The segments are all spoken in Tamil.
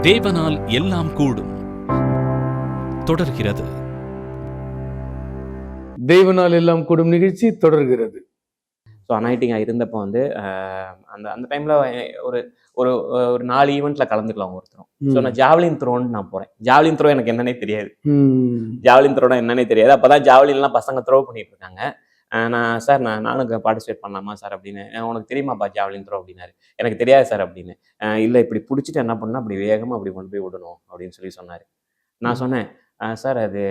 தேவனால் எல்லாம் கூடும் தொடர்கிறது. தேவனால் எல்லாம் கூடும் நிகழ்ச்சி தொடர்கிறது. ஸோ அனாயிட்டிங்காக இருந்தப்போ வந்து அந்த அந்த டைமில் ஒரு ஒரு ஒரு 4 ஈவெண்ட்டில் கலந்துக்கலாம் ஒருத்தரும். ஸோ நான் ஜாவலின் த்ரோன்னு நான் போகிறேன். ஜாவலின் த்ரோ எனக்கு என்னன்னே தெரியாது. ஜாவலின் த்ரோனா என்னன்னே தெரியாது. அப்போ தான் ஜாவலின்லாம் பசங்க த்ரோ பண்ணிட்டு இருக்காங்க. சார் நானும் பார்ட்டிசிபேட் பண்ணலாமா சார் அப்படின்னு. உனக்கு தெரியுமாப்பா ஜாவலின் த்ரோ அப்படின்னாரு. எனக்கு தெரியாது சார் அப்படின்னு. இல்லை இப்படி பிடிச்சிட்டு என்ன பண்ணால் அப்படி வேகமாக அப்படி கொண்டு போய் விடணும் அப்படின்னு சொல்லி சொன்னார். நான் சொன்னேன், சார் அது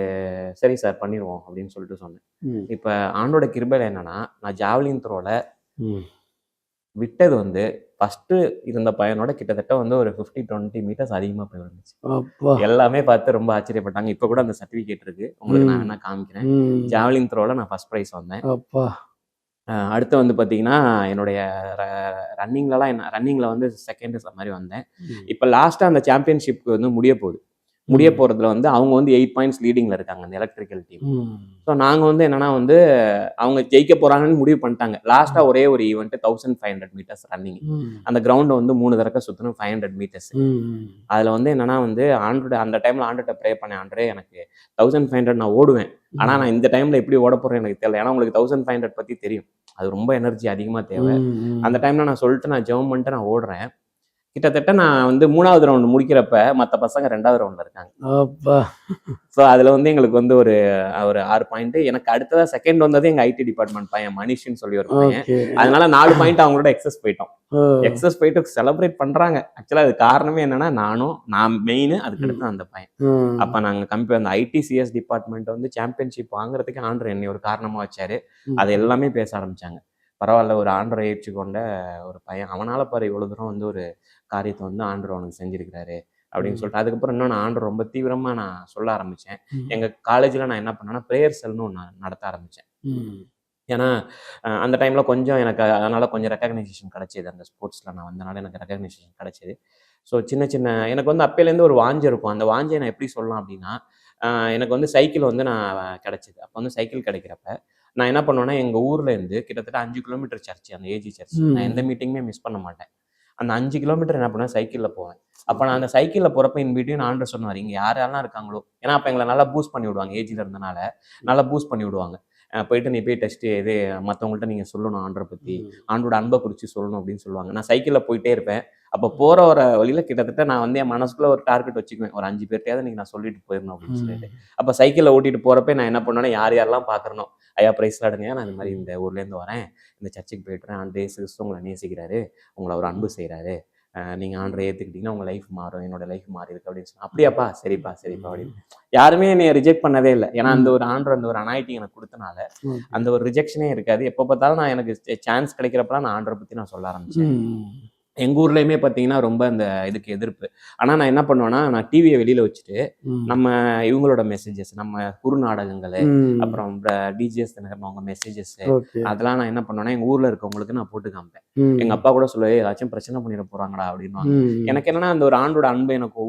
சரி சார் பண்ணிடுவோம் அப்படின்னு சொல்லிட்டு சொன்னேன். இப்போ ஆண்டோட கிருபையில் என்னன்னா, நான் ஜாவலின் த்ரோவில் விட்டது வந்து ஃபர்ஸ்ட் இருந்த பையனோட கிட்டத்தட்ட வந்து ஒரு 50-20 மீட்டர்ஸ் அதிகமாக போய் வந்துச்சு. எல்லாமே பார்த்து ரொம்ப ஆச்சரியப்பட்டாங்க. இப்போ கூட அந்த சர்டிஃபிகேட் இருக்கு, உங்களுக்கு நான் வேணா காமிக்கிறேன். ஜாவலின் த்ரோவில் நான் ஃபர்ஸ்ட் ப்ரைஸ் வந்தேன். அடுத்து வந்து பார்த்தீங்கன்னா என்னுடைய ரன்னிங்கில் வந்து செகண்ட் மாதிரி வந்தேன். இப்போ லாஸ்ட்டாக அந்த சாம்பியன்ஷிப் வந்து முடிய போகிறதுல வந்து அவங்க வந்து 8 பாயிண்ட்ஸ் லீடிங்கில் இருக்காங்க அந்த எலக்ட்ரிக்கல் டீம். ஸோ நாங்கள் வந்து என்னன்னா வந்து அவங்க ஜெயிக்க போகிறாங்கன்னு முடிவு பண்ணிட்டாங்க. லாஸ்ட்டாக ஒரே ஒரு ஈவெண்ட் 1500 மீட்டர்ஸ் ரன்னிங். அந்த கிரவுண்டை வந்து 3 தடவை சுற்றணும், 500 மீட்டர்ஸ். அதில் வந்து என்னன்னா வந்து அந்த டைமில் ஆண்டர்கிட்ட ப்ரே பண்ணேன், ஆண்டரே எனக்கு 1500 நான் ஓடுவேன், ஆனால் நான் இந்த டைமில் எப்படி ஓட போகிறேன் எனக்கு தெரியல. ஏன்னா உங்களுக்கு 1500 பற்றி தெரியும், அது ரொம்ப எனர்ஜி அதிகமாக தேவை. அந்த டைமில் நான் சொல்லிட்டு நான் ஜெபம் பண்ணிட்டு நான் ஓடுறேன். கிட்டத்தட்ட நான் வந்து 3வது ரவுண்ட் முடிக்கிறப்ப மற்ற பசங்க 2வது ரவுண்ட்ல இருக்காங்க. ஸோ அதுல வந்து எங்களுக்கு வந்து ஒரு 6 பாயிண்ட். எனக்கு அடுத்ததா செகண்ட் வந்தது எங்க ஐடி டிபார்ட்மெண்ட் பையன் மனிஷன் சொல்லி ஒரு பையன். அதனால 4 பாயிண்ட் அவங்களோட எக்ஸஸ் போயிட்டு செலிப்ரேட் பண்றாங்க. ஆக்சுவலா அது காரணமே என்னன்னா நான் மெயின், அதுக்கு அடுத்து அந்த பையன். அப்ப நாங்க அந்த ஐடிசிஎஸ் டிபார்ட்மெண்ட் வந்து சாம்பியன்ஷிப் வாங்குறதுக்கு ஆண்டர் என்னை ஒரு காரணமா வச்சாரு. அதை எல்லாமே பேச ஆரம்பிச்சாங்க. பரவாயில்ல, ஒரு ஆண்டரை ஏற்றுக்கொண்ட ஒரு பையன், அவனால பாரு இவ்வளவு தூரம் வந்து ஒரு காரியத்தை வந்து ஆண்டர் அவனுக்கு செஞ்சிருக்கிறாரு அப்படின்னு சொல்லிட்டு அதுக்கப்புறம் இன்னும் நான் ஆண்டர் ரொம்ப தீவிரமா நான் சொல்ல ஆரம்பிச்சேன். எங்க காலேஜ்ல நான் என்ன பண்ணேன்னா ப்ரேயர் செல்னு ஒன்று நடத்த ஆரம்பிச்சேன். ஏன்னா அந்த டைம்ல கொஞ்சம் எனக்கு அதனால கொஞ்சம் ரெக்கக்னைசேஷன் கிடைச்சது. அந்த ஸ்போர்ட்ஸ்ல நான் வந்தனால எனக்கு ரெக்கக்னைசேஷன் கிடைச்சது. ஸோ சின்ன எனக்கு வந்து அப்பையிலேருந்து ஒரு வாஞ்சை இருக்கும். அந்த வாஞ்சையை நான் எப்படி சொல்லலாம் அப்படின்னா, எனக்கு வந்து சைக்கிள் வந்து நான் கிடைச்சிது. அப்போ வந்து சைக்கிள் கிடைக்கிறப்ப நான் என்ன பண்ணுவேன்னா, எங்கள் ஊரில் இருந்து கிட்டத்தட்ட 5 கிலோமீட்டர் சர்ச், அந்த ஏஜி சர்ச். நான் எந்த மீட்டிங்குமே மிஸ் பண்ண மாட்டேன். அந்த 5 கிலோமீட்டர் என்ன பண்ணுவேன், சைக்கிளில் போவேன். அப்போ நான் அந்த சைக்கிளில் போகிறப்ப இன் பிட்வீன் ஆண்டர் சொன்னார், இங்கே யாரெல்லாம் இருக்காங்களோ, ஏன்னா அப்போ எங்களை நல்லா பூஸ்ட் பண்ணி விடுவாங்க, ஏஜில் இருந்தனால நல்லா பூஸ்ட் பண்ணி விடுவாங்க. போயிட்டு நீ போய் டெஸ்ட் இது மற்றவங்கள்ட்ட நீங்கள் சொல்லணும், ஆண்டரை பற்றி ஆண்டோட அன்பை குறித்து சொல்லணும் அப்படின்னு சொல்லுவாங்க. நான் சைக்கிளில் போயிட்டே இருப்பேன். அப்போ போகிற வழியில் கிட்டத்தட்ட நான் வந்து என் மனசுக்குள்ள ஒரு டார்கெட் வச்சுக்குவேன், ஒரு 5 பேர்ட்டையாவது நீங்கள் நான் சொல்லிட்டு போயிடணும் அப்படின்னு சொல்லிட்டு. அப்போ சைக்கிளில் ஓட்டிட்டு போகிறப்ப நான் என்ன பண்ணுவேன்னா, யாரெல்லாம் பார்க்குறனோ, ஐயா ப்ரைஸ்லாம் எடுங்க, நான் இந்த மாதிரி இந்த ஊர்லேருந்து வரேன், இந்த சர்ச்சுக்கு போயிட்டுறேன், ஆண்டே கிறிஸ்து உங்களை நேசிக்கிறாரு, உங்களை ஒரு அன்பு செய்கிறாரு, நீங்கள் ஆண்டரை ஏற்றுக்கிட்டீங்கன்னா உங்கள் லைஃப் மாறும், என்னோட லைஃப் மாறி இருக்கு அப்படின்னு சொன்னேன். அப்படியாப்பா, சரிப்பா அப்படின்னு. யாருமே என்னை ரிஜெக்ட் பண்ணதே இல்லை. ஏன்னா அந்த ஒரு ஆண்டர் அந்த ஒரு அனாயிட்டிங் எனக்கு கொடுத்தனால அந்த ஒரு ரிஜெக்ஷனே இருக்காது. எப்போ பார்த்தாலும் நான் எனக்கு சான்ஸ் கிடைக்கிறப்பலாம் நான் ஆண்டரை பற்றி நான் சொல்ல ஆரம்பிச்சேன். எங்கள் ஊர்லேயுமே பார்த்தீங்கன்னா ரொம்ப இந்த இதுக்கு எதிர்ப்பு. ஆனால் நான் என்ன பண்ணுவேன்னா, நான் டிவியை வெளியில் வச்சுட்டு நம்ம இவங்களோட மெசேஜஸ், நம்ம குறு நாடகங்கள், அப்புறம் டிஜிஎஸ் தினகரன் அவங்க மெசேஜஸ், அதெல்லாம் நான் என்ன பண்ணுவேன்னா எங்கள் ஊரில் இருக்கவங்களுக்கு நான் போட்டு காமிப்பேன். எங்கள் அப்பா கூட சொல்லுவே, ஏதாச்சும் பிரச்சனை பண்ணிட போகிறாங்கடா அப்படின்னு. எனக்கு என்னன்னா அந்த ஒரு ஆண்டோட அன்பு எனக்கு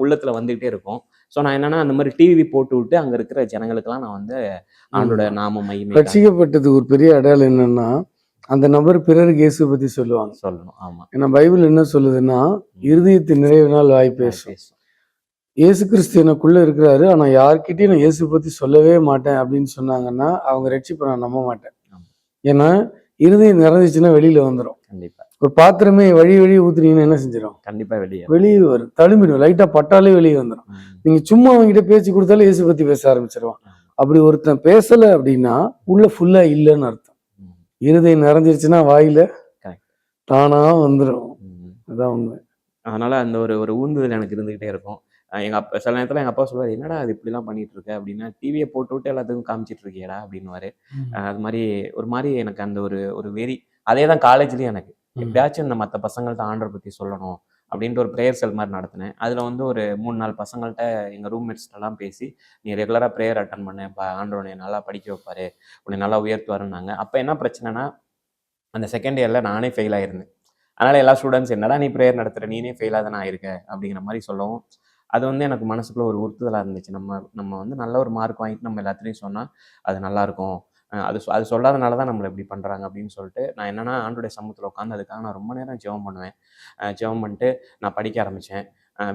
உள்ளத்தில் வந்துகிட்டே இருக்கும். ஸோ நான் என்னன்னா அந்த மாதிரி டிவி போட்டு விட்டு அங்கே இருக்கிற ஜனங்களுக்கெல்லாம் நான் வந்து ஆண்டோட நாம மகிமை. ரட்சிக்கப்பட்டதுக்கு ஒரு பெரிய அடையாளம் என்னன்னா, அந்த நபர் பிறருக்கு இயேசு பத்தி சொல்லணும். ஆமா, ஏன்னா பைபிள் என்ன சொல்லுதுன்னா, இருதயத்தின் நிறைவினால் வாய் பேசும். இயேசு கிறிஸ்து எனக்குள்ள இருக்கிறாரு, ஆனா யார்கிட்டயும் நான் இயேசு பத்தி சொல்லவே மாட்டேன் அப்படின்னு சொன்னாங்கன்னா அவங்க ரட்சிப்பை நான் நம்ப மாட்டேன். ஏன்னா இருதயம் நிறைஞ்சிச்சுன்னா வெளியில வந்துடும். கண்டிப்பா. ஒரு பாத்திரமே வழி ஊத்துனீங்கன்னா என்ன செஞ்சிடும், கண்டிப்பா வெளியே வரும், தழும்பிடும், லைட்டா பட்டாலே வெளியே வந்துடும். நீங்க சும்மா அவங்ககிட்ட பேச்சு கொடுத்தாலும் இயேசு பத்தி பேச ஆரம்பிச்சிருவான். அப்படி ஒருத்தன் பேசல அப்படின்னா உள்ள ஃபுல்லா இல்லைன்னு அர்த்தம். இருதயம் நிறைஞ்சிருச்சுன்னா வாயில தானா வந்துடும். அதான் உண்மை. அதனால அந்த ஒரு ஊந்துதல் எனக்கு இருந்துகிட்டே இருக்கும். எங்க அப்பா சில நேரத்துல எங்க அப்பா சொல்லுவாரு, என்னடா அது இப்படிலாம் பண்ணிட்டு இருக்க அப்படின்னா, டிவியை போட்டு விட்டு எல்லாத்துக்கும் காமிச்சிட்டு இருக்கியடா அப்படின்னுவாரு. அது மாதிரி ஒரு மாதிரி எனக்கு அந்த ஒரு வெறி. அதே தான் காலேஜ்லயும் எனக்கு எப்படியாச்சும் இந்த மற்ற பசங்கள்ட்ட ஆண்டரை பத்தி சொல்லணும் அப்படின்ட்டு ஒரு ப்ரேயர் செல் மாதிரி நடத்தினேன். அதில் வந்து ஒரு 3-4 பசங்கள்கிட்ட எங்கள் ரூம்மேட்ஸ்டெல்லாம் பேசி, நீ ரெகுலராக ப்ரேயர் அட்டன் பண்ண, ஆண்டவர் உன்னை நல்லா படிக்க வைப்பார், உன்னை நல்லா உயர்த்துவாருன்னாங்க. அப்போ என்ன பிரச்சனைனா, அந்த செகண்ட் இயரில் நானே ஃபெயில் ஆகிருந்தேன். அதனால் எல்லா ஸ்டூடெண்ட்ஸ் என்னடா நீ ப்ரேயர் நடத்துகிற, நீனே ஃபெயிலாக தானே ஆயிருக்க அப்படிங்கிற மாதிரி சொல்லவும், அது வந்து எனக்கு மனசுக்குள்ளே ஒரு உறுத்துதலாக இருந்துச்சு. நம்ம வந்து நல்ல ஒரு மார்க் வாங்கிட்டு நம்ம எல்லாத்துலேயும் சொன்னால் அது நல்லாயிருக்கும், அது சொல்லாதனால தான் நம்மளை இப்படி பண்ணுறாங்க அப்படின்னு சொல்லிட்டு நான் என்னென்னா ஆண்டோடைய சமூகத்தில் உட்காந்து அதுக்காக நான் ரொம்ப நேரம் ஜெபம் பண்ணுவேன். ஜெபம் பண்ணிட்டு நான் படிக்க ஆரம்பித்தேன்.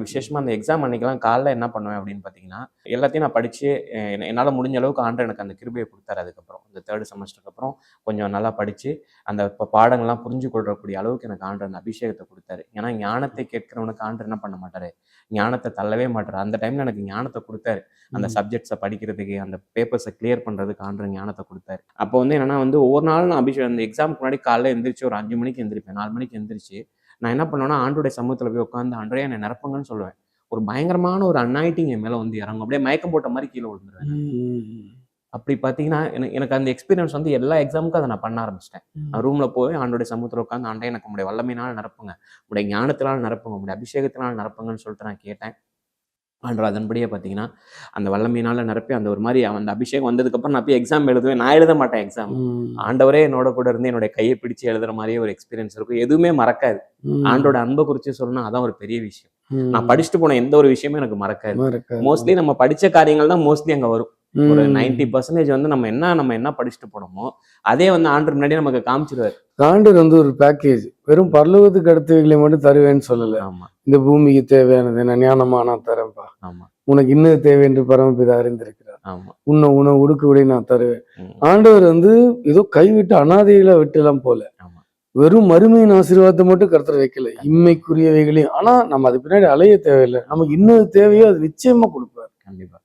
விசேஷமாக அந்த எக்ஸாம் அன்னைக்கெல்லாம் காலைல என்ன பண்ணுவேன் அப்படின்னு பார்த்தீங்கன்னா, எல்லாத்தையும் நான் படித்து என்னால் முடிஞ்ச அளவுக்கு ஆண்டவர் எனக்கு அந்த கிருபையை கொடுத்தாரு. அதுக்கப்புறம் இந்த 3rd செமஸ்டருக்கு அப்புறம் கொஞ்சம் நல்லா படித்து அந்த பாடங்கள்லாம் புரிஞ்சு கொள்ளக்கூடிய அளவுக்கு எனக்கு ஆண்டவர் அந்த அபிஷேகத்தை கொடுத்தாரு. ஏன்னா ஞானத்தை கேட்கிறவனுக்கு ஆண்டவர் என்ன பண்ண மாட்டார், ஞானத்தை தள்ளவே மாட்டார். அந்த டைமில் எனக்கு ஞானத்தை கொடுத்தாரு. அந்த சப்ஜெக்ட்ஸை படிக்கிறதுக்கு, அந்த பேப்பர்ஸை கிளியர் பண்ணுறதுக்கு ஆண்டவர் ஞானத்தை கொடுத்தாரு. அப்போ வந்து என்னன்னா வந்து ஒவ்வொரு நாளும் நான் அபிஷேகம் அந்த எக்ஸாமுக்கு முன்னாடி காலைல எந்திரிச்சு ஒரு 5 மணிக்கு எந்திரிப்பேன், 4 மணிக்கு எந்திரிச்சு நான் என்ன பண்ணுவேன்னா ஆண்டோடைய சமூகத்தில் போய் உட்காந்து ஆண்டவரே என்னை நிரப்புங்கன்னு சொல்லுவேன். ஒரு பயங்கரமான ஒரு அன்னாயிட்டிங் என் மேலே வந்து இறங்கும். அப்படியே மயக்கம் போட்ட மாதிரி கீழே விழுந்துருவேன். அப்படி பார்த்தீங்கன்னா எனக்கு அந்த எக்ஸ்பீரியன்ஸ் வந்து எல்லா எக்ஸாமுக்கும் அதை நான் பண்ண ஆரம்பிச்சிட்டேன். நான் ரூமில் போய் ஆண்டோடைய சமூகத்தில் உட்காந்து ஆண்டே எனக்கு உங்களுடைய வல்லமையினால் நிரப்புங்க, உங்களுடைய ஞானத்தினால் நிரப்புங்க, உங்களுடைய அபிஷேகத்தினால் நிரப்புங்கன்னு சொல்லிட்டு நான் கேட்டேன். ஆண்டவர் அதன்படியே பார்த்தீங்கன்னா அந்த வல்லமையினால நிரப்பி அந்த ஒரு மாதிரி அந்த அபிஷேகம் வந்ததுக்கப்புறம் நான் போய் எக்ஸாம் எழுதுவேன். நான் எழுத மாட்டேன் எக்ஸாம். ஆண்டவரே என்னோட கூட இருந்து என்னுடைய கையை பிடிச்சு எழுதுற மாதிரியே ஒரு எக்ஸ்பீரியன்ஸ் இருக்கும். எதுவுமே மறக்காது. ஆண்டோட அன்பை குறித்து சொல்லணும், அதான் ஒரு பெரிய விஷயம். நான் படிச்சுட்டு போன எந்த ஒரு விஷயமும் எனக்கு மறக்காது. மோஸ்ட்லி நம்ம படிச்ச காரியங்கள் தான் மோஸ்ட்லி அங்க வரும். ஒரு 90% வந்து நம்ம என்ன படிச்சுட்டு போனோமோ அதே வந்து ஆண்டவர் முன்னாடி நமக்கு காமிச்சிருவாரு. ஆண்டவர் வந்து ஒரு பேக்கேஜ், வெறும் பரலோகத்துக்கு அடுத்தவைகளை மட்டும் தருவேன்னு சொல்லல. ஆமா, இந்த பூமிக்கு தேவையானது நான் ஞானமா நான் தரேன்ப்பா, ஆமா, உனக்கு இன்னது தேவை என்று பரமபிதா அறிந்திருக்கிறார், ஆமா, உணவு உடுக்கு விட நான் தருவேன். ஆண்டவர் வந்து ஏதோ கைவிட்டு அனாதைகளை விட்டு எல்லாம் போல, வெறும் மறுமையின் ஆசீர்வாதத்தை மட்டும் கர்த்தர் வைக்கல, இம்மைக்குரியவைகளையும். ஆனா நம்ம அது பின்னாடி அலைய தேவையில்லை, நமக்கு இன்னது தேவையோ அது நிச்சயமா கொடுப்பாரு. கண்டிப்பா.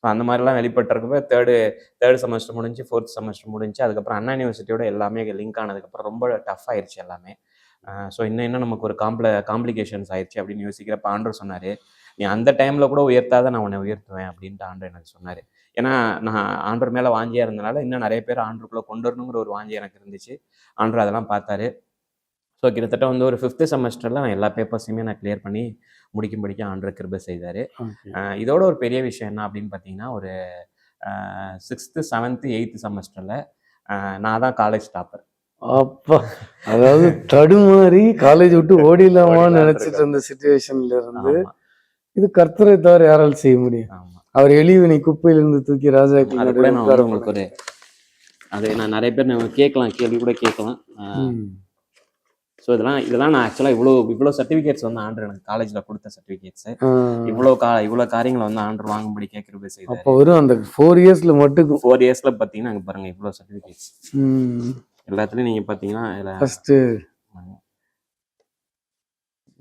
அந்த மாதிரிலாம் வெளிப்பட்டிருக்கப்ப தேர்ட் செமஸ்டர் முடிஞ்சு, 4th செமஸ்டர் முடிஞ்சு, அதுக்கப்புறம் அண்ணா யூனிவர்சிட்டியோட எல்லாமே லிங்க் ஆனதுக்கப்புறம் ரொம்ப டஃப் ஆயிடுச்சு எல்லாமே. ஸோ இன்னும் நமக்கு ஒரு காம்ப்ளிகேஷன்ஸ் ஆயிடுச்சு அப்படின்னு யோசிக்கிறப்ப ஆண்டவர் சொன்னார், நீ அந்த டைமில் கூட உயர்த்தாத நான் உன்னை உயர்த்துவேன் அப்படின்ட்டு ஆண்டவர் எனக்கு சொன்னார். ஏன்னா நான் ஆண்டவர் மேலே வாஞ்சியாக இருந்தனால இன்னும் நிறைய பேர் ஆண்டருக்குள்ளே கொண்டு வரணுங்கிற ஒரு வாஞ்சி எனக்கு இருந்துச்சு. ஆண்டவர் அதெல்லாம் பார்த்தாரு. ஸோ கிட்டத்தட்ட வந்து ஒரு 5th செமஸ்டரில் நான் எல்லா பேப்பர்ஸையுமே நான் கிளியர் பண்ணி முடிக்கும்படிக்கு ஆண்டவர் கிருபை செய்தார். இதோட ஒரு பெரிய விஷயம் என்ன அப்படின்னு பார்த்தீங்கன்னா, ஒரு 6th 7th 8th செமஸ்டரில் நான் தான் காலேஜ் டாப்பர். அப்பா, அதாவது தடுமாறி காலேஜ் விட்டு ஓடிடலாமான்னு நினைச்சிட்டு இருந்த சிச்சுவேஷன்ல இருந்து இது கர்த்தரை தவிர யாரால் செய்ய முடியும்? அவர் எளிவனை குப்பையிலிருந்து தூக்கி ராஜாக்கள் உங்களுக்கு ஒரு அது நான் நிறைய பேர் கேட்கலாம், கேள்வி கூட கேட்கலாம். ஸோ இதெல்லாம் நான் ஆக்சுவலாக இவ்வளோ சர்டிஃபிகேட்ஸ் வந்து ஆண்டர் எனக்கு காலேஜில் கொடுத்த சர்டிஃபிகேட்ஸ், இவ்வளோ காரியங்களை வந்து ஆண்டர் வாங்கும்படி கேட்குறது செய்தார். அப்போ வரும் அந்த 4 இயர்ஸில் மட்டும் 4 இயர்ஸில் பார்த்தீங்கன்னா அங்கே பாருங்கள் இவ்வளோ சர்டிஃபிகேட்ஸ் எல்லாத்துலேயும் நீங்கள் பார்த்தீங்கன்னா இதில் ஃபஸ்ட்டு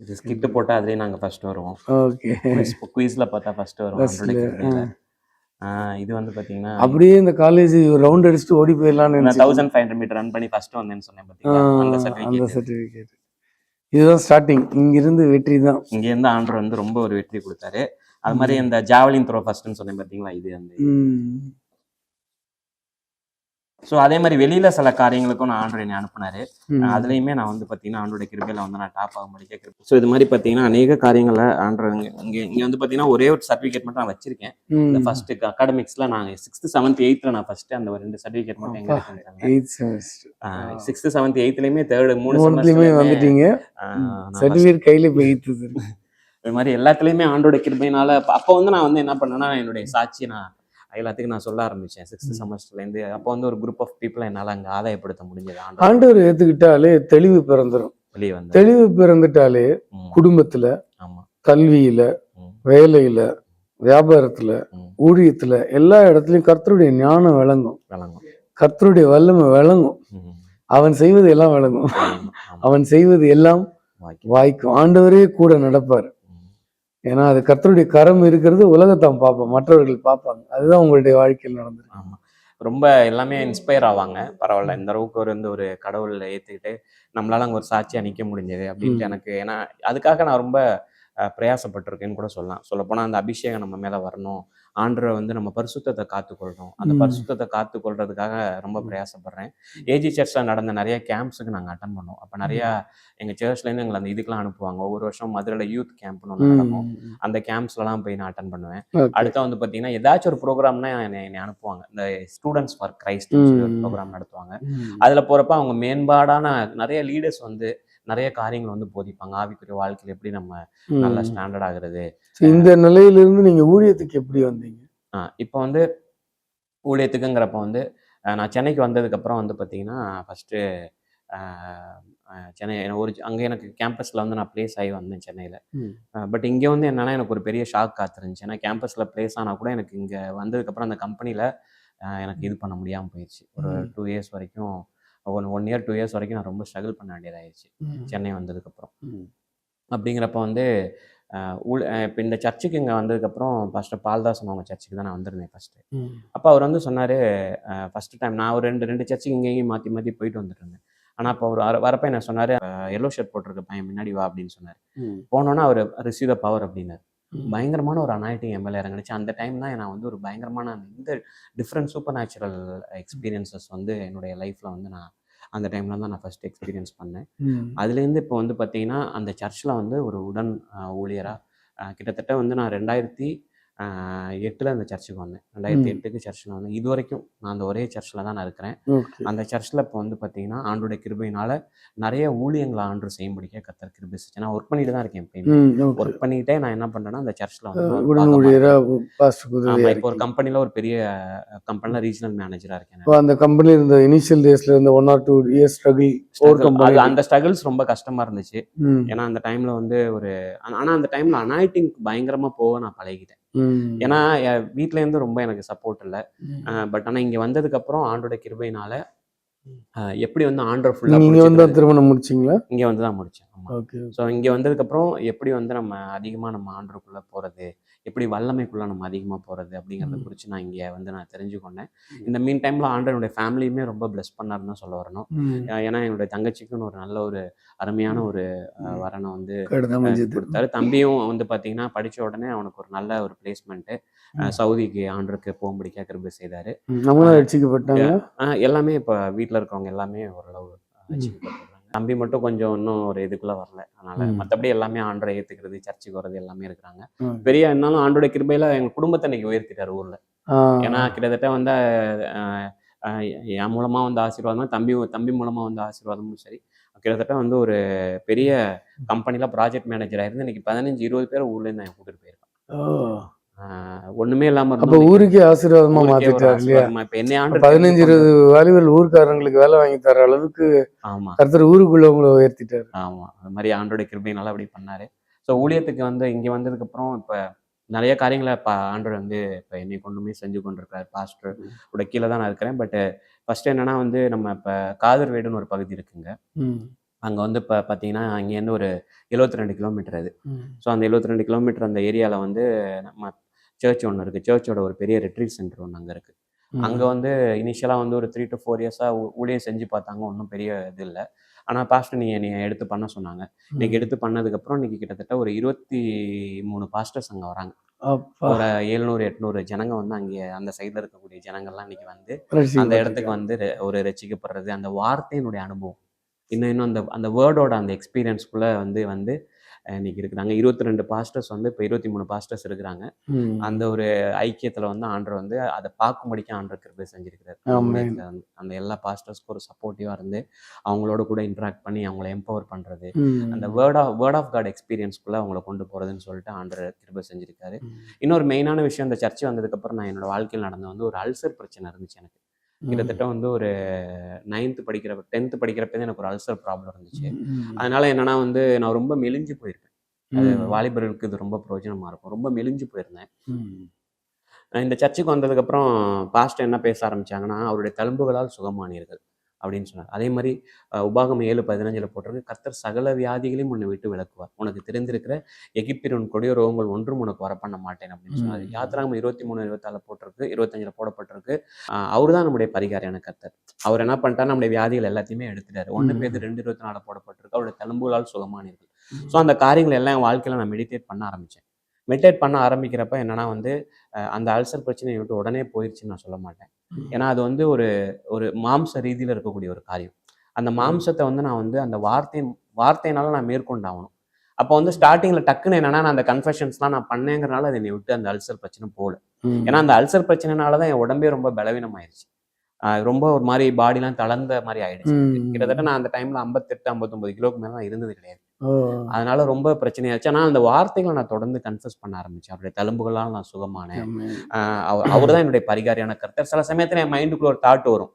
இது ஸ்கிட்டு போட்டால் அதுலேயே நாங்கள் ஃபர்ஸ்ட் வருவோம். ஓகே, குயிஸில் பார்த்தா ஃபர்ஸ்ட் வரும். இது வந்து பார்த்தீங்கன்னா அப்படியே இந்த காலேஜ் ரவுண்ட் அடிச்சுட்டு ஓடி போயிடலான்னு 1500 மீட்டர் ரன் பண்ணி ஃபர்ஸ்ட் வந்தேன்னு சொன்னேன் பார்த்தீங்களா, அந்த சர்டிஃபிகேட். இதுதான் ஸ்டார்டிங். இங்கிருந்து வெற்றி தான். இங்கேருந்து ஆண்டவர் வந்து ரொம்ப ஒரு வெற்றி கொடுத்தாரு. அது மாதிரி அந்த ஜாவலின் த்ரோ ஃபர்ஸ்ட்னு சொன்னேன் பார்த்தீங்களா, இது அந்த ஸோ அதே மாதிரி வெளியில சில காரியங்களுக்கும் நான் ஆண்டவர் என்னை அனுப்புனாரு. அதுலேயுமே நான் வந்து பார்த்தீங்கன்னா ஆண்டோட கிருபையில வந்து நான் டாப் ஆகும் படிக்க கிருபை. ஸோ இது மாதிரி பார்த்தீங்கன்னா அநேக காரியங்களை ஆண்டவர் இங்கே வந்து பார்த்தீங்கன்னா ஒரே ஒரு சர்டிஃபிகேட் மட்டும் நான் வச்சிருக்கேன். இந்த ஃபர்ஸ்ட் அகாடமிக்ஸ்ல நான் 6th 7th 8th நான் ஃபர்ஸ்ட் அந்த 2 சர்டிஃபிகேட் மட்டும் எங்க இருக்காங்க. 6th 7th 8thலயுமே 3 செமஸ்டர்லயுமே வந்துட்டீங்க, சர்டிஃபிகேட் கையில போயிட்டு. இது மாதிரி எல்லாத்துலயுமே ஆண்டோட கிருபையினால அப்போ வந்து நான் வந்து என்ன பண்ணேன்னா என்னுடைய சாட்சியை நான் எல்லாத்துக்கும் நான் சொல்ல ஆரம்பிச்சேன் 6th செமஸ்டர்லேருந்து. அப்போ வந்து ஒரு குரூப் ஆஃப் பீப்புளை என்னால் அங்கே ஆதாயப்படுத்த முடிஞ்சது. ஆண்டவர் ஏற்றுக்கிட்டாலே தெளிவு பிறந்துடும். வெளியே வந்து தெளிவு பிறந்துட்டாலே குடும்பத்துல, கல்வியில, வேலையில, வியாபாரத்துல, ஊழியத்துல எல்லா இடத்துலயும் கர்த்தருடைய ஞானம் விளங்கும், கர்த்தருடைய வல்லமை விளங்கும். அவன் செய்வது எல்லாம் விளங்கும், அவன் செய்வது எல்லாம் வாய்க்கும். ஆண்டவரே கூட நடப்பார். ஏன்னா அது கர்த்தருடைய கரம் இருக்கிறது உலகத்தான் பார்ப்போம், மற்றவர்கள் பார்ப்பாங்க. அதுதான் உங்களுடைய வாழ்க்கையில் நடந்தது. ஆமா, ரொம்ப எல்லாமே இன்ஸ்பயர் ஆவாங்க. பரவாயில்ல, இந்த அளவுக்கு ஒரு கடவுளை ஏற்றுக்கிட்டு நம்மளால அங்கே ஒரு சாட்சியாக நிற்க முடிஞ்சது அப்படின்ட்டு எனக்கு. ஏன்னா அதுக்காக நான் ரொம்ப பிரயாசப்பட்டிருக்கேன்னு கூட சொல்லலாம். சொல்லப்போனால் அந்த அபிஷேகம் நம்ம மேலே வரணும், ஆண்டரை வந்து நம்ம பரிசுத்தத்தை காத்துக்கொள்ளணும். அந்த பரிசுத்தத்தை காத்துக்கொள்றதுக்காக ரொம்ப பிரயாசப்படுறேன். ஏஜி சர்ச்சில் நடந்த நிறைய கேம்ப்ஸுக்கு நாங்கள் அட்டன் பண்ணோம். அப்போ நிறையா எங்கள் சர்ச்லேருந்து எங்களை அந்த இதுக்கெலாம் அனுப்புவாங்க. ஒவ்வொரு வருஷம் மதுரையில் யூத் கேம்ப்னு ஒன்று நடக்கும். அந்த கேம்ப்ஸ்லாம் போய் நான் அட்டன் பண்ணுவேன். அடுத்த வந்து பார்த்தீங்கன்னா ஏதாச்சும் ஒரு ப்ரோக்ராம்னா என்னை அனுப்புவாங்க. இந்த ஸ்டூடெண்ட்ஸ் ஃபார் கிரைஸ்ட் ஒரு ப்ரோக்ராம் நடத்துவாங்க. அதில் போகிறப்ப அவங்க மேம்பாடான நிறைய லீடர்ஸ் வந்து நிறைய காரியங்கள் வந்து போதிப்பாங்க. ஆவிக்குரிய வாழ்க்கையில் எப்படி நம்ம நல்லா ஸ்டாண்டர்ட் ஆகுறது. இந்த நிலையிலிருந்து நீங்க ஊழியத்துக்கு எப்படி வந்தீங்க? இப்போ வந்து ஊழியத்துக்குங்கிறப்ப வந்து நான் சென்னைக்கு வந்ததுக்கப்புறம் வந்து பார்த்தீங்கன்னா ஃபஸ்ட்டு சென்னை அங்கே எனக்கு கேம்பஸில் வந்து நான் ப்ளேஸ் ஆகி வந்தேன் சென்னையில். பட் இங்கே வந்து என்னன்னா எனக்கு ஒரு பெரிய ஷாக் காத்திருந்துச்சு. ஏன்னா கேம்பஸில் ப்ளேஸ் ஆனால் கூட எனக்கு இங்கே வந்ததுக்கப்புறம் அந்த கம்பெனியில் எனக்கு இது பண்ண முடியாமல் போயிடுச்சு. ஒரு 2 இயர்ஸ் வரைக்கும் 1 இயர் 2 இயர்ஸ் வரைக்கும் நான் ரொம்ப ஸ்ட்ரகிள் பண்ண வேண்டியதாகிடுச்சு சென்னை வந்ததுக்கப்புறம். அப்படிங்கிறப்ப வந்து இப்போ இந்த சர்ச்சுக்கு இங்கே வந்ததுக்கப்புறம் பாஸ்டர் பால்தாசன் அவங்க சர்ச்சுக்கு தான் நான் வந்திருந்தேன் ஃபஸ்ட்டு. அப்போ அவர் வந்து சொன்னார், ஃபஸ்ட்டு டைம் நான் ஒரு 2 சர்ச்சுக்கு இங்கேயும் மாற்றி மாற்றி போயிட்டு வந்துட்டு இருந்தேன். ஆனால் அப்போ அவர் வரப்போ என்ன சொன்னார், எல்லோ ஷர்ட் போட்டிருக்க பையன் முன்னாடி வா அப்படின்னு சொன்னார். போனோன்னா அவர் ரிசீவ் த பவர் அப்படின்னாரு. பயங்கரமான ஒரு அனாயிட்டிங் எம்எல்ஏ இறங்குனுச்சு. அந்த டைம் தான் நான் வந்து ஒரு பயங்கரமான இந்த டிஃப்ரெண்ட் சூப்பர் நேச்சுரல் எக்ஸ்பீரியன்சஸ் வந்து என்னுடைய லைஃப்பில் வந்து நான் அந்த டைமில் தான் நான் ஃபஸ்ட் எக்ஸ்பீரியன்ஸ் பண்ணேன். அதுலேருந்து இப்போ வந்து பார்த்தீங்கன்னா அந்த சர்ச்சில் வந்து ஒரு உடன் ஊழியராக கிட்டத்தட்ட வந்து நான் 2008 அந்த சர்ச்சுக்கு வந்தேன். 2008க்கு சர்ச்சில் வந்தேன். இது வரைக்கும் நான் அந்த ஒரே சர்ச்சில் தான் நான் இருக்கிறேன். அந்த சர்ச்சில் இப்போ வந்து பார்த்தீங்கன்னா ஆண்டோட கிருபையினால நிறைய ஊழியங்களை ஆண்டு செய்யும்படிக்க கர்த்தர் கிருபை செஞ்சு நான் ஒர்க் பண்ணிட்டு தான் இருக்கேன். எப்பயுமே ஒர்க் பண்ணிக்கிட்டே நான் என்ன பண்ணுறேன்னா அந்த சர்ச்சில் வந்து இப்போ ஒரு கம்பெனியில் ஒரு பெரிய கம்பெனியில் ரீஜனல் மேனேஜராக இருக்கேன். அந்த கம்பெனி இருந்த இனிஷியல் டேஸ்ல இருந்த 1 or 2 இயர்ஸ் ஸ்ட்ரகிள், அந்த ஸ்ட்ரகிள்ஸ் ரொம்ப கஷ்டமா இருந்துச்சு. ஏன்னா அந்த டைம்ல வந்து ஆனா அந்த டைம்ல அனாயிட்டிங் பயங்கரமா போக நான் பழகிட்டேன். ஏன்னா வீட்ல இருந்து ரொம்ப எனக்கு சப்போர்ட் இல்லை. பட் ஆனா இங்க வந்ததுக்கு அப்புறம் ஆண்டோட கிருபையினால எப்படி வந்து ஆண்டர் ஃபுல்லா திருமணம் முடிச்சிங்களா? இங்க வந்து தான் முடிச்சேன். ஸோ இங்க வந்ததுக்கு அப்புறம் எப்படி வந்து நம்ம அதிகமா நம்ம ஆண்டருக்குள்ள போறது, எப்படி வல்லமைக்குள்ள நம்ம அதிகமா போறது அப்படிங்கிறத குறித்து நான் இங்கே வந்து நான் தெரிஞ்சுக்கொண்டேன். இந்த மீன் டைம்ல ஆண்டனுடைய ஃபேமிலியுமே ரொம்ப பிளஸ் பண்ணாருன்னு தான் சொல்ல வரணும். ஏன்னா என்னுடைய தங்கச்சிக்குன்னு ஒரு நல்ல ஒரு அருமையான ஒரு வரனை வந்து கொடுத்தாரு. தம்பியும் வந்து பார்த்தீங்கன்னா படித்த உடனே அவனுக்கு ஒரு நல்ல ஒரு பிளேஸ்மெண்ட்டு சவுதிக்கு ஆண்டருக்கு போகும்படிக்க கிருபை செய்தாரு. எல்லாமே இப்போ வீட்டில் இருக்கவங்க எல்லாமே ஓரளவு ரட்சிக்கப்பட்டாங்க. தம்பி மட்டும் கொஞ்சம் இன்னும் ஒரு இதுக்குள்ள வரல. அதனால மற்றபடி எல்லாமே ஆண்டரை ஏத்துக்கிறது, சர்ச்சுக்கு வர்றது எல்லாமே இருக்கிறாங்க. பெரிய என்னாலும் ஆண்டோட கிருபையில எங்க குடும்பத்தை இன்னைக்கு உயர்த்திட்டாரு ஊர்ல. ஏன்னா கிட்டத்தட்ட வந்து என் மூலமா வந்து ஆசீர்வாதம், தம்பி மூலமா வந்து ஆசீர்வாதமும் சரி. கிட்டத்தட்ட வந்து ஒரு பெரிய கம்பெனில ப்ராஜெக்ட் மேனேஜர் ஆயிருந்து இன்னைக்கு 15-20 பேர் ஊர்ல இருந்து நான் கூட்டிட்டு போயிருக்கேன். ஒண்ணுமே இல்லாம ஊருக்கே ஆசீர்வாதமா மாத்திட்டாரு இல்லையா? இப்ப என்ன ஆண்டு 15-20 வாலிபர் ஊர்க்காரங்களுக்கு வேலை வாங்கி தர அளவுக்கு கர்த்தர் ஊருக்குள்ள உங்களை உயர்த்திட்டாரு. ஆமா, அது மாதிரி ஆண்டோட கிருபையினால அப்படி பண்ணாரு. ஸோ ஊழியத்துக்கு வந்து இங்க வந்ததுக்கு அப்புறம் இப்ப நிறைய காரியங்களை ஆண்டவர் வந்து இப்போ என்னை கொண்டுமே செஞ்சு கொண்டிருக்காரு. பாஸ்டர் கூட கீழே தான் நான் இருக்கிறேன். பட் ஃபர்ஸ்ட் என்னன்னா வந்து நம்ம இப்போ காதர்வேடுன்னு ஒரு பகுதி இருக்குங்க. அங்கே வந்து இப்போ பார்த்தீங்கன்னா அங்கேருந்து ஒரு 72 கிலோமீட்டர் அது. ஸோ அந்த 72 கிலோமீட்டர் அந்த ஏரியாவில் வந்து நம்ம சர்ச் ஒன்று இருக்குது. சர்ச்சோட ஒரு பெரிய ரெட்ரீட் சென்டர் ஒன்று அங்கே இருக்குது. அங்கே வந்து இனிஷியலாக வந்து ஒரு 3 to 4 இயர்ஸாக ஊழியம் செஞ்சு பார்த்தாங்க. ஒன்றும் பெரிய இது இல்லை. ஆனால் பாஸ்டர் நீங்கள் எடுத்து பண்ண சொன்னாங்க. இன்னைக்கு எடுத்து பண்ணதுக்கப்புறம் இன்னைக்கு கிட்டத்தட்ட ஒரு 23 பாஸ்டர்ஸ் அங்கே வராங்க. ஒரு 700-800 ஜனங்க வந்து அங்கே அந்த சைடில் இருக்கக்கூடிய ஜனங்கள்லாம் இன்னைக்கு வந்து அந்த இடத்துக்கு வந்து ஒரு ரசிக்கப்படுறது, அந்த வார்த்தையினுடைய அனுபவம் இன்னும் அந்த வேர்டோட அந்த எக்ஸ்பீரியன்ஸ்குள்ளே வந்து இன்னைக்கு இருக்கிறாங்க. 22 பாஸ்டர்ஸ் வந்து இப்போ 23 பாஸ்டர்ஸ் இருக்கிறாங்க. அந்த ஒரு ஐக்கியத்தில் வந்து ஆண்டர் வந்து அதை பார்க்கும்படிக்க ஆண்டர் கிருபை செஞ்சிருக்கிறார். அந்த எல்லா பாஸ்டர்ஸ்க்கும் ஒரு சப்போர்ட்டிவாக இருந்து அவங்களோட கூட இன்ட்ராக்ட் பண்ணி அவங்கள எம்பவர் பண்ணுறது, அந்த வேர்ட் ஆஃப் காட் எக்ஸ்பீரியன்ஸ்குள்ளே அவங்கள கொண்டு போகிறதுன்னு சொல்லிட்டு ஆண்டர் கிருபை செஞ்சிருக்காரு. இன்னொரு மெயினான விஷயம், இந்த சர்ச்சை வந்ததுக்கப்புறம் நான் என்னோட வாழ்க்கையில் நடந்த வந்து ஒரு அல்சர் பிரச்சனை இருந்துச்சு எனக்கு. கிட்டத்தட்ட வந்து ஒரு 10th படிக்கிறப்ப எனக்கு ஒரு அல்சர் ப்ராப்ளம் இருந்துச்சு. அதனால என்னன்னா வந்து நான் ரொம்ப மெலிஞ்சு போயிருப்பேன். அது வாலிபர்களுக்கு இது ரொம்ப பிரயோஜனமா இருக்கும். ரொம்ப மெலிஞ்சு போயிருந்தேன். இந்த சர்ச்சுக்கு வந்ததுக்கப்புறம் பாஸ்டர் என்ன பேச ஆரம்பிச்சாங்கன்னா, அவருடைய தழும்புகளால் சுகமானீர்கள் அப்படின்னு சொன்னார். அதே மாதிரி உபாகம் 7:15 போட்டிருக்கு, கர்த்தர் சகல வியாதிகளையும் உன்னை விட்டு விலக்குவார், உனக்கு தெரிந்திருக்கிற எகிப்தியரின் கொடிய ரோகங்கள் ஒன்றும் உனக்கு வர பண்ண மாட்டேன் அப்படின்னு சொன்னார். யாத்திராகமம் 23-24 போட்டிருக்கு, 25 போடப்பட்டிருக்கு. அவரு தான் நம்முடைய பரிகாரியான கர்த்தர். அவர் என்ன பண்ணிட்டார், நம்முடைய வியாதிகள் எல்லாத்தையுமே எடுத்துட்டாரு. 1 பேதுரு 2:24 போடப்பட்டிருக்கு, அவருடைய தழும்புகளால் சுகமானீர்கள். ஸோ அந்த காரியங்கள் எல்லாம் என் வாழ்க்கையில நான் மெடிடேட் பண்ண ஆரம்பித்தேன். மெடிடேட் பண்ண ஆரம்பிக்கிறப்ப என்னன்னா வந்து அந்த அல்சர் பிரச்சனையை விட்டு உடனே போயிடுச்சுன்னு நான் சொல்ல மாட்டேன். ஏன்னா அது வந்து ஒரு மாம்ச ரீதியில் இருக்கக்கூடிய ஒரு காரியம். அந்த மாம்சத்தை வந்து நான் வந்து அந்த வார்த்தையினால நான் மேற்கொண்டாகணும். அப்போ வந்து ஸ்டார்டிங்கில் டக்குன்னு என்னன்னா நான் அந்த கன்ஃபெஷன்ஸ்லாம் நான் பண்ணேங்கிறனால அதை என்னை விட்டு அந்த அல்சர் பிரச்சனை போகல. ஏன்னா அந்த அல்சர் பிரச்சனைனால தான் என் உடம்பே ரொம்ப பலவீனமாயிருச்சு. ரொம்ப ஒரு மாதிரி பாடிலாம் தளர்ந்த மாதிரி ஆயிடுச்சு. கிட்டத்தட்ட நான் அந்த டைம்ல 58-59 கிலோக்கு மேல நான் இருந்தது கிடையாது. அதனால ரொம்ப பிரச்சனையாச்சு. ஆனால் அந்த வார்த்தைகளை நான் தொடர்ந்து கன்ஃபஸ் பண்ண ஆரம்பிச்சேன். அவருடைய தழும்புகளால் நான் சுகமானேன். அவர் தான் என்னுடைய பரிகாரியான கர்த்தர். சில சமயத்துல என் மைண்டுக்குள்ள ஒரு தாட் வரும்,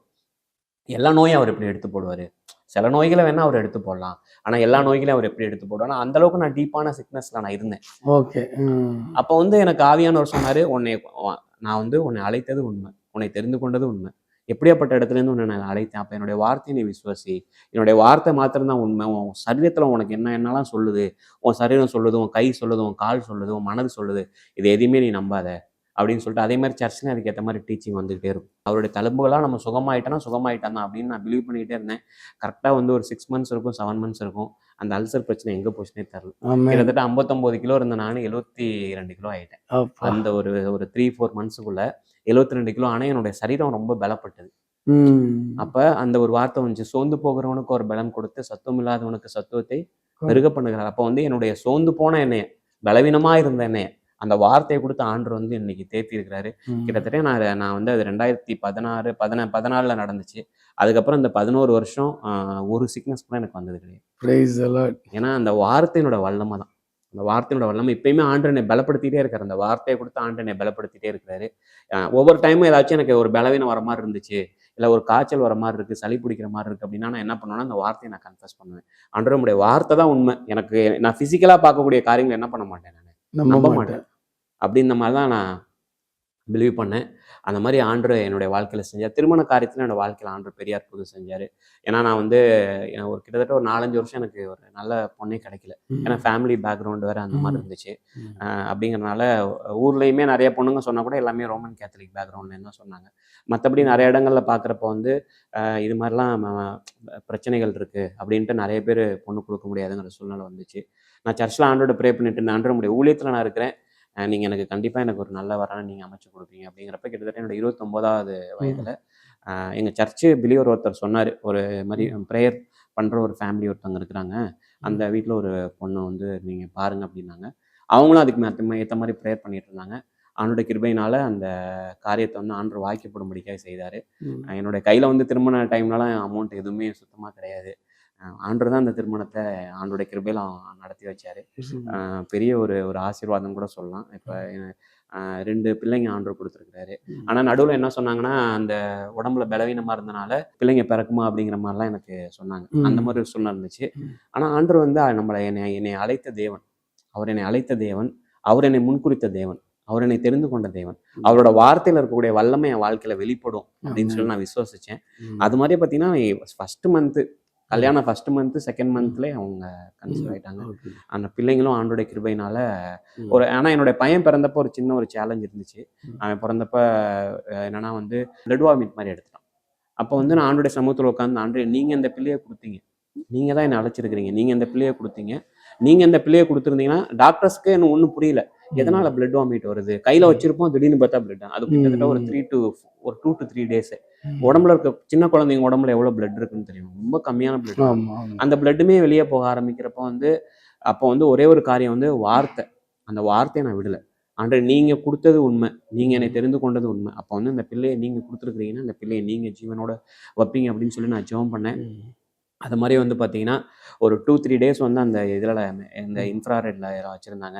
எல்லா நோயும் அவர் இப்படி எடுத்து போடுவாரு, சில நோய்களை வேணா அவர் எடுத்து போடலாம், ஆனா எல்லா நோய்களையும் அவர் எப்படி எடுத்து போடுவார், அந்த அளவுக்கு நான் டீப்பான சிக்னஸ்ல நான் இருந்தேன். ஓகே. அப்போ வந்து எனக்கு ஆவியானவர் சொன்னாரு, நான் வந்து உன்னை அழைத்தது உண்மை, உன்னை தெரிந்து கொண்டது உண்மை, எப்படியாப்பட்ட இடத்துல இருந்து உன்னை நான் அழைத்தேன், அப்ப என்னுடைய வார்த்தையை நீ விசுவாசி, என்னுடைய வார்த்தை மாத்திரம்தான் உண்மை, உன் சரீரத்துல உனக்கு என்னென்னலாம் சொல்லுது, உன் சரீரம் சொல்லுது, உன் கை சொல்லுது, உன் கால் சொல்லுது, உன் மனது சொல்லுது, இது எதையுமே நீ நம்பாத அப்படின்னு சொல்லிட்டு, அதே மாதிரி சர்ச்சுன்னு அதுக்கேற்ற மாதிரி டீச்சிங் வந்துகிட்டே இருக்கும். அவருடைய தழும்புகளாக நம்ம சுகமாயிட்டான் அப்படின்னு நான் பிலீவ் பண்ணிகிட்டே இருந்தேன். கரெக்டாக வந்து ஒரு 6 months இருக்கும், 7 months இருக்கும். அந்த அல்சர் பிரச்சனை எங்கே போச்சுனே தெரியல. கிட்டத்தட்ட 59 கிலோ இருந்த நான் 72 கிலோ ஆகிட்டேன். அந்த ஒரு 3-4 monthsக்குள்ள 72 கிலோ ஆனால் என்னுடைய சரீரம் ரொம்ப பலப்பட்டது. அப்ப அந்த ஒரு வார்த்தை வந்துச்சு, சோர்ந்து போகிறவனுக்கு ஒரு பலம் கொடுத்து சத்துவம் இல்லாதவனுக்கு சத்துவத்தை பெருக பண்ணுகிறார். அப்போ வந்து என்னுடைய சோர்ந்து போன என்னைய, பலவீனமா இருந்த என்னைய அந்த வார்த்தையை கொடுத்து ஆண்டவர் வந்து இன்னைக்கு தேத்தி இருக்கிறாரு. கிட்டத்தட்ட நான் வந்து அது 2014 நடந்துச்சு. அதுக்கப்புறம் இந்த 11 வருஷம் ஒரு சிக்னஸ் கூட எனக்கு வந்தது கிடையாது. ஏன்னா அந்த வார்த்தையினோட வல்லமை தான், அந்த வார்த்தையோட வல்லமை இப்பயுமே ஆண்டவர் என்னை பலப்படுத்திட்டே இருக்காரு. அந்த வார்த்தையை கொடுத்து ஆண்டவர் என்னை பலப்படுத்திட்டே இருக்கிறாரு. ஒவ்வொரு டைமும் ஏதாச்சும் எனக்கு ஒரு பலவீனம் வர மாதிரி இருந்துச்சு, இல்லை ஒரு காய்ச்சல் வர மாதிரி இருக்கு, சளி பிடிக்கிற மாதிரி இருக்கு அப்படின்னா நான் என்ன பண்ணுவேன்னா அந்த வார்த்தையை நான் கன்ஃபஸ் பண்ணுவேன். ஆண்டவர் உடைய வார்த்தை தான் உண்மை, எனக்கு நான் பிசிக்கலா பார்க்கக்கூடிய காரியங்கள் என்ன பண்ண மாட்டேன், நான் நம்ப மாட்டேன் அப்படின்ற மாதிரி தான் நான் பிலீவ் பண்ணேன். அந்த மாதிரி ஆண்டவர் என்னுடைய வாழ்க்கையில் செஞ்சார். திருமண காரியத்தில் என்னோட வாழ்க்கையில் ஆண்டவர் பெரிய அற்புதம் செஞ்சார். ஏன்னா நான் வந்து ஒரு கிட்டத்தட்ட ஒரு 4-5 வருஷம் எனக்கு ஒரு நல்ல பொண்ணே கிடைக்கல. ஏன்னா ஃபேமிலி பேக்ரவுண்டு வேறு அந்த மாதிரி இருந்துச்சு. அப்படிங்கிறனால ஊர்லேயுமே நிறைய பொண்ணுங்க சொன்னால் கூட எல்லாமே ரோமன் கேத்தலிக் பேக்ரவுண்ட்லேருந்து தான் சொன்னாங்க. மற்றபடி நிறைய இடங்களில் பார்க்குறப்ப வந்து இது மாதிரிலாம் பிரச்சனைகள் இருக்குது அப்படின்ட்டு நிறைய பேர் பொண்ணு கொடுக்க முடியாதுங்கிற சூழ்நிலை வந்துச்சு. நான் சர்ச்சில் ஆண்டோட ப்ரே பண்ணிட்டு இருந்தேன், ஆண்டவருடைய ஊழியத்தில் நான் இருக்கிறேன், நீங்கள் எனக்கு கண்டிப்பாக எனக்கு ஒரு நல்ல வரனை நீங்கள் அமைச்சு கொடுப்பீங்க அப்படிங்கிறப்ப கிட்டத்தட்ட என்னோட 29வது வயதில் எங்கள் சர்ச்சு பிலீவர் ஒருத்தர் சொன்னார், ஒரு மாதிரி ப்ரேயர் பண்ணுற ஒரு ஃபேமிலி ஒருத்தவங்க இருக்கிறாங்க, அந்த வீட்டில் ஒரு பொண்ணு வந்து நீங்கள் பாருங்கள் அப்படின்னாங்க. அவங்களும் அதுக்கு ஏற்ற மாதிரி ப்ரேயர் பண்ணிட்டு இருந்தாங்க. ஆண்டோட கிருபையினால் அந்த காரியத்தை வந்து ஆண்டவர் வாய்க்கப்படும்படிக்காக செய்தார். என்னுடைய கையில் வந்து திருமண டைம்லலாம் அமௌண்ட் எதுவுமே சுத்தமாக கிடையாது. ஆண்டவர் தான் அந்த திருமணத்தை ஆண்டோட கிருபையில் நடத்தி வச்சார். பெரிய ஒரு ஆசீர்வாதம் கூட சொல்லலாம். இப்போ 2 பிள்ளைங்க ஆண்டவர் கொடுத்துருக்குறாரு. ஆனால் நடுவில் என்ன சொன்னாங்கன்னா, அந்த உடம்புல பலவீனமாக இருந்தனால பிள்ளைங்க பிறக்குமா அப்படிங்கிற மாதிரிலாம் எனக்கு சொன்னாங்க. அந்த மாதிரி ஒரு சூழ்நிலை இருந்துச்சு. ஆனால் ஆண்டவர் வந்து என்னை அழைத்த தேவன், அவர் என்னை அழைத்த தேவன், அவர் என்னை முன்குறித்த தேவன், அவர் என்னை தெரிந்து கொண்ட தேவன், அவரோட வார்த்தையில் இருக்கக்கூடிய வல்லமை என் வாழ்க்கையில் வெளிப்படும் அப்படின்னு சொல்லி நான் விசுவாசித்தேன். அது மாதிரி பார்த்தீங்கன்னா ஃபர்ஸ்ட் மந்த்து கல்யாணம், ஃபர்ஸ்ட் மந்த்து 2nd monthலே அவங்க கன்சீவ் ஆகிட்டாங்க. அந்த பிள்ளைங்களும் ஆண்டோட கிருபையினால ஆனால் என்னுடைய பையன் பிறந்தப்போ ஒரு சின்ன ஒரு சேலஞ்ச் இருந்துச்சு. அவன் பிறந்தப்ப என்னன்னா வந்து பிளட் வாமிட் மாதிரி எடுத்துட்டான். அப்போ வந்து நான் ஆண்டோடைய சமூகத்தில் உட்காந்து, ஆண்டு நீங்கள் இந்த பிள்ளையை கொடுத்தீங்க, நீங்கள் தான் என்னை அழைச்சிருக்கிறீங்க, நீங்கள் இந்த பிள்ளையை கொடுத்தீங்க, நீங்கள் இந்த பிள்ளையை கொடுத்துருந்தீங்கன்னா டாக்டர்ஸ்க்கு எனக்கு ஒன்றும் புரியல, எதனால் பிளட் வாமிட் வருது, கையில் வச்சிருப்போம் திடீர்னு பார்த்தா பிளட், அது கிட்டத்தட்ட ஒரு 2 to 3 days. உடம்புல இருக்க சின்ன குழந்தைங்க உடம்புல எவ்வளோ பிளட் இருக்குன்னு தெரியும், ரொம்ப கம்மியான பிளட். அந்த பிளட்டுமே வெளியே போக ஆரம்பிக்கிறப்ப வந்து அப்போ வந்து ஒரே ஒரு காரியம் வந்து வார்த்தை, அந்த வார்த்தையை நான் விடலை. ஆண்டு நீங்கள் கொடுத்தது உண்மை, நீங்கள் என்னை தெரிந்து கொண்டது உண்மை, அப்போ வந்து இந்த பிள்ளையை நீங்கள் கொடுத்துருக்குறீங்கன்னா இந்த பிள்ளையை நீங்கள் ஜீவனோட வைப்பீங்க அப்படின்னு சொல்லி நான் ஜெபம் பண்ணேன். அது மாதிரி வந்து பார்த்தீங்கன்னா ஒரு 2-3 days வந்து அந்த இதில் இந்த இன்ஃப்ராரெட்டில் வச்சுருந்தாங்க.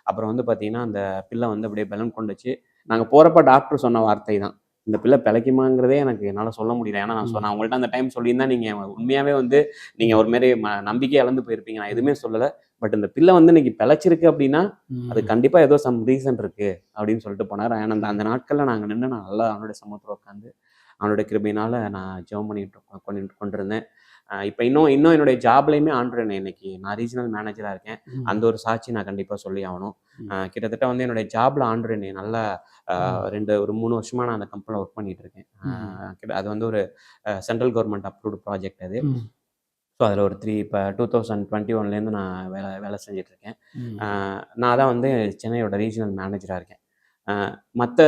அப்புறம் வந்து பார்த்தீங்கன்னா அந்த பிள்ளை வந்து அப்படியே பலன் கொண்டுச்சு. நாங்கள் போகிறப்ப டாக்டர் சொன்ன வார்த்தை தான், இந்த பிள்ளை பிழைக்குமாங்கிறதே எனக்கு என்னால் சொல்ல முடியல. ஏன்னா நான் சொன்னேன் உங்கள்கிட்ட அந்த டைம் சொல்லியிருந்தா நீங்கள் உண்மையாகவே வந்து நீங்கள் ஒரு மாரி நம்பிக்கை இழந்து போயிருப்பீங்க. நான் எதுவுமே சொல்லலை. பட் இந்த பிள்ளை வந்து இன்னைக்கு பிழைச்சிருக்கு அப்படின்னா அது கண்டிப்பாக ஏதோ சம் ரீசன் இருக்குது அப்படின்னு சொல்லிட்டு போனார். ஏன்னா அந்த நாட்களில் நாங்கள் நின்று நான் நல்லா அவனுடைய சமூகத்தில் உட்காந்து அவனுடைய கிருபையினால் நான் ஜெபம் பண்ணிட்டு கொண்டிருந்தேன். இப்போ இன்னும் என்னுடைய ஜாப்லையுமே ஆண்டவர் இன்னைக்கு நான் ரீஜனல் மேனேஜராக இருக்கேன். அந்த ஒரு சாட்சி நான் கண்டிப்பாக சொல்லி ஆகணும். கிட்டத்தட்ட வந்து என்னுடைய ஜாப்ல ஆண்டவர் என்னை நல்லா ஒரு 3 வருஷமா நான் அந்த கம்பெனியில் ஒர்க் பண்ணிட்டு இருக்கேன். அது வந்து ஒரு சென்ட்ரல் கவர்மெண்ட் அப்ரூவ்டு ப்ராஜெக்ட் அது. ஸோ அதில் ஒரு இப்போ 2021லேருந்து நான் வேலை செஞ்சுட்டு இருக்கேன். நான் தான் வந்து சென்னையோட ரீஜனல் மேனேஜராக இருக்கேன். மற்ற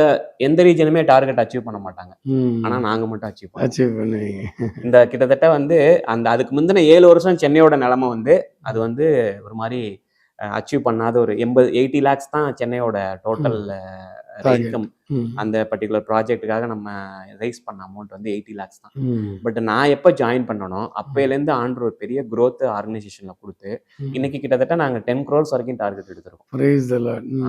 எந்த ரீஜனுமே டார்கெட் அச்சீவ் பண்ண மாட்டாங்க, ஆனால் நாங்கள் மட்டும் அச்சீவ் பண்ணுவீங்க. இந்த கிட்டத்தட்ட வந்து அதுக்கு முந்தின 7 வருஷம் சென்னையோட நிலைமை வந்து அது வந்து ஒரு மாதிரி அச்சீவ் பண்ணாத ஒரு 80-80 lakhs தான் சென்னையோட டோட்டல் இன்கம் அந்த பர்டிகுலர் ப்ராஜெக்ட்டுக்காக நம்ம ரைஸ் பண்ண அமௌண்ட் வந்து 80 lakhs தான். பட் நான் எப்போ ஜாயின் பண்ணனோ அப்போலேருந்து ஆண்டர் ஒரு பெரிய growth ஆர்கனைசேஷனில் கொடுத்து இன்னைக்கு கிட்டத்தட்ட நாங்கள் 10 crores வரைக்கும் டார்கெட் எடுத்திருக்கோம்.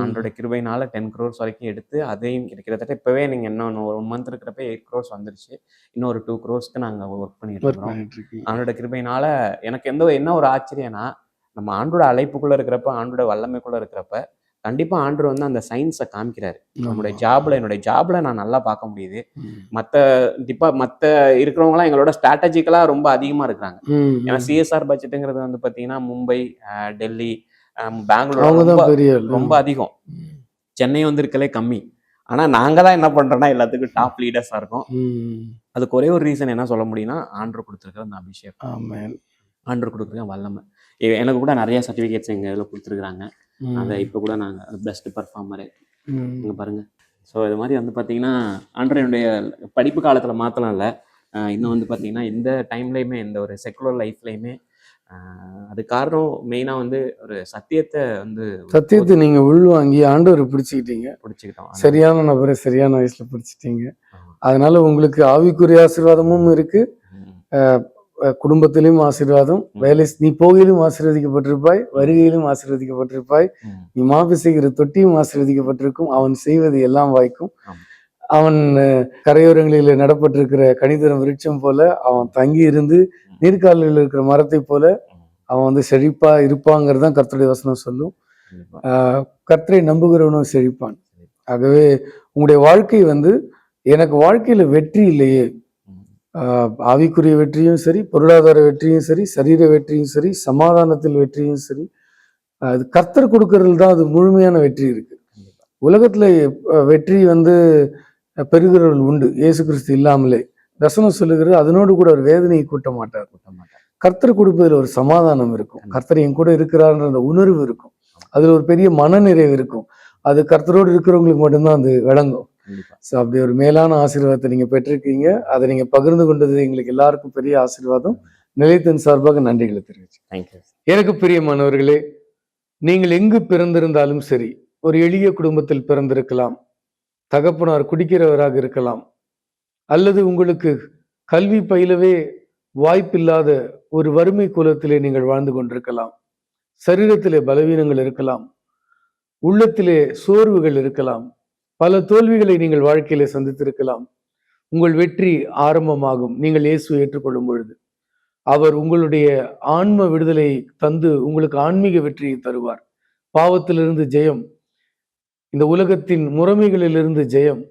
ஆண்டரோட கிருபையினால 10 crores வரைக்கும் எடுத்து அதையும் கிட்டத்தட்ட இப்போவே நீங்கள் இன்னும் ஒரு 1 month இருக்கிறப்ப 8 crores வந்துருச்சு. இன்னும் ஒரு 2 crores நாங்கள் ஒர்க் பண்ணிட்டு இருக்கோம். ஆண்டோட கிருபையினால எனக்கு என்ன ஒரு ஆச்சரியம்னா, நம்ம ஆண்டோட அழைப்புக்குள்ள இருக்கிறப்ப, ஆண்டோட வல்லமைக்குள்ள இருக்கிறப்ப கண்டிப்பா ஆண்டவர் வந்து அந்த சயின்ஸை காமிக்கிறாரு. என்னுடைய ஜாப்ல நான் நல்லா பார்க்க முடியுது. மற்ற இருக்கிறவங்களாம் எங்களோட ஸ்ட்ராட்டஜிக்கலா ரொம்ப அதிகமா இருக்கிறாங்க. ஏன்னா சிஎஸ்ஆர் பட்ஜெட்டுங்கிறது வந்து பாத்தீங்கன்னா மும்பை, டெல்லி, பெங்களூர் ரொம்ப அதிகம். சென்னை வந்து இருக்கலே கம்மி. ஆனா நாங்க தான் என்ன பண்றோம்னா எல்லாத்துக்கும் டாப் லீடர்ஸா இருக்கோம். அதுக்கு ஒரே ஒரு ரீசன் என்ன சொல்ல முடியும்னா, ஆண்டவர் கொடுத்துருக்கிற அந்த அபிஷேகம், ஆண்டவர் கொடுத்துருக்க வல்லமை. எனக்கு கூட நிறைய சர்டிஃபிகேட்ஸ் எங்கள் இதில் கொடுத்துருக்குறாங்க. அதை இப்போ கூட நாங்கள் பெஸ்ட் பர்ஃபார்மரு இங்கே பாருங்கள். ஸோ இது மாதிரி வந்து பார்த்தீங்கன்னா ஆண்டவர் என்னுடைய படிப்பு காலத்தில் மாற்றலாம் இல்லை, இன்னும் வந்து பார்த்தீங்கன்னா இந்த டைம்லையுமே இந்த ஒரு செக்குலர் லைஃப்லையுமே அது காரணம் மெயினாக வந்து ஒரு சத்தியத்தை நீங்கள் உள்வாங்கி ஆண்டவர் பிடிச்சிக்கிட்டோம். சரியான நபரை சரியான வயசில் பிடிச்சிட்டீங்க. அதனால உங்களுக்கு ஆவிக்குரிய ஆசீர்வாதமும் இருக்கு, குடும்பத்திலும் ஆசீர்வாதம், நீ போகையிலும் ஆசீர்வதிக்கப்பட்டிருப்பாய், வருகையிலும் ஆசீர்வதிக்கப்பட்டிருப்பாய், நீ மாவு செய்கிற தொட்டியும் ஆசீர்வதிக்கப்பட்டிருக்கும், அவன் செய்வது எல்லாம் வாய்க்கும். அவன் கரையோரங்களில் நடப்பட்டிருக்கிற கனிதரம் விருட்சம் போல அவன் தங்கி இருந்து நீர்காலில் இருக்கிற மரத்தை போல அவன் வந்து செழிப்பா இருப்பாங்கிறது தான் கர்த்தருடைய வசனம் சொல்லும். கர்த்தரை நம்புகிறவனும் செழிப்பான். ஆகவே உங்களுடைய வாழ்க்கை வந்து, எனக்கு வாழ்க்கையில வெற்றி இல்லையே, ஆவிக்குரிய வெற்றியும் சரி, பொருளாதார வெற்றியும் சரி, சரீர வெற்றியும் சரி, சமாதானத்தில் வெற்றியும் சரி, அது கர்த்தர் கொடுக்கறதுல தான் அது முழுமையான வெற்றி இருக்கு. உலகத்துல வெற்றி வந்து பெறுகிறவர்கள் உண்டு, இயேசு கிறிஸ்து இல்லாமலே. வசனம் சொல்லுகிறது, அதனோடு கூட ஒரு வேதனையை கூட்ட மாட்டார். கர்த்தர் கொடுப்பதில் ஒரு சமாதானம் இருக்கும், கர்த்தர் என் கூட இருக்கிறார்ன்ற அந்த உணர்வு இருக்கும், அதுல ஒரு பெரிய மன நிறைவு இருக்கும். அது கர்த்தரோடு இருக்கிறவங்களுக்கு மட்டும்தான் அது விளங்கும். ஸோ அப்படி ஒரு மேலான ஆசீர்வாதத்தை நீங்க பெற்றிருக்கீங்க. அதை நீங்க பகிர்ந்து கொண்டது எங்களுக்கு எல்லாருக்கும் பெரிய ஆசீர்வாதம். நிலையத்தின் சார்பாக நன்றிகளை தெரிவிச்சு. எனக்கு பிரியமானவர்களே, நீங்கள் எங்கு பிறந்திருந்தாலும் சரி, ஒரு எளிய குடும்பத்தில் பிறந்திருக்கலாம், தகப்பனார் குடிக்கிறவராக இருக்கலாம், அல்லது உங்களுக்கு கல்வி பயிலவே வாய்ப்பில்லாத ஒரு வறுமை குலத்திலே நீங்கள் வாழ்ந்து கொண்டிருக்கலாம், சரீரத்திலே பலவீனங்கள் இருக்கலாம், உள்ளத்திலே சோர்வுகள் இருக்கலாம், பல தோல்விகளை நீங்கள் வாழ்க்கையில சந்தித்திருக்கலாம். உங்கள் வெற்றி ஆரம்பமாகும் நீங்கள் இயேசுவை ஏற்றுக்கொள்ளும் பொழுது. அவர் உங்களுடைய ஆன்ம விடுதலை தந்து உங்களுக்கு ஆன்மீக வெற்றியை தருவார். பாவத்திலிருந்து ஜெயம், இந்த உலகத்தின் முறைமைகளிலிருந்து ஜெயம்.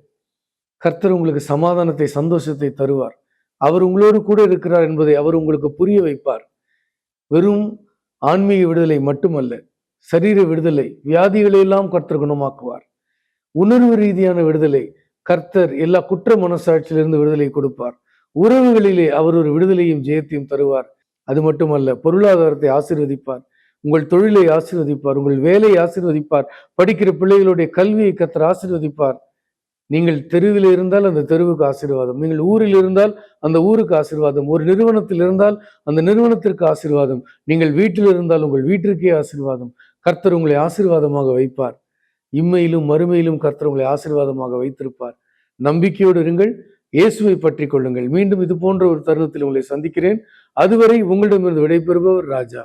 கர்த்தர் உங்களுக்கு சமாதானத்தை, சந்தோஷத்தை தருவார். அவர் உங்களோடு கூட இருக்கிறார் என்பதை அவர் உங்களுக்கு புரிய வைப்பார். வெறும் ஆன்மீக விடுதலை மட்டுமல்ல, சரீர விடுதலை, வியாதிகளை எல்லாம் கர்த்தர் குணமாக்குவார். உணர்வு ரீதியான விடுதலை, கர்த்தர் எல்லா குற்ற மனசாட்சியிலிருந்து விடுதலை கொடுப்பார். உறவுகளிலே அவர் ஒரு விடுதலையும் ஜெயத்தையும் தருவார். அது மட்டுமல்ல, பொருளாதாரத்தை ஆசீர்வதிப்பார், உங்கள் தொழிலை ஆசீர்வதிப்பார், உங்கள் வேலையை ஆசீர்வதிப்பார், படிக்கிற பிள்ளைகளுடைய கல்வியை கர்த்தர் ஆசீர்வதிப்பார். நீங்கள் தெருவில் இருந்தால் அந்த தெருவுக்கு ஆசீர்வாதம், நீங்கள் ஊரில் இருந்தால் அந்த ஊருக்கு ஆசீர்வாதம், ஒரு நிறுவனத்தில் இருந்தால் அந்த நிறுவனத்திற்கு ஆசீர்வாதம், நீங்கள் வீட்டில் இருந்தால் உங்கள் வீட்டிற்கே ஆசீர்வாதம். கர்த்தர் உங்களை ஆசீர்வாதமாக வைப்பார். இம்மையிலும் மறுமையிலும் கர்த்தர் உங்களை ஆசீர்வாதமாக வைத்திருப்பார். நம்பிக்கையோடு இருங்கள், இயேசுவை பற்றி கொள்ளுங்கள். மீண்டும் இது போன்ற ஒரு தருணத்தில் உங்களை சந்திக்கிறேன். அதுவரை உங்களிடமிருந்து விடைபெறுபவர் ராஜா.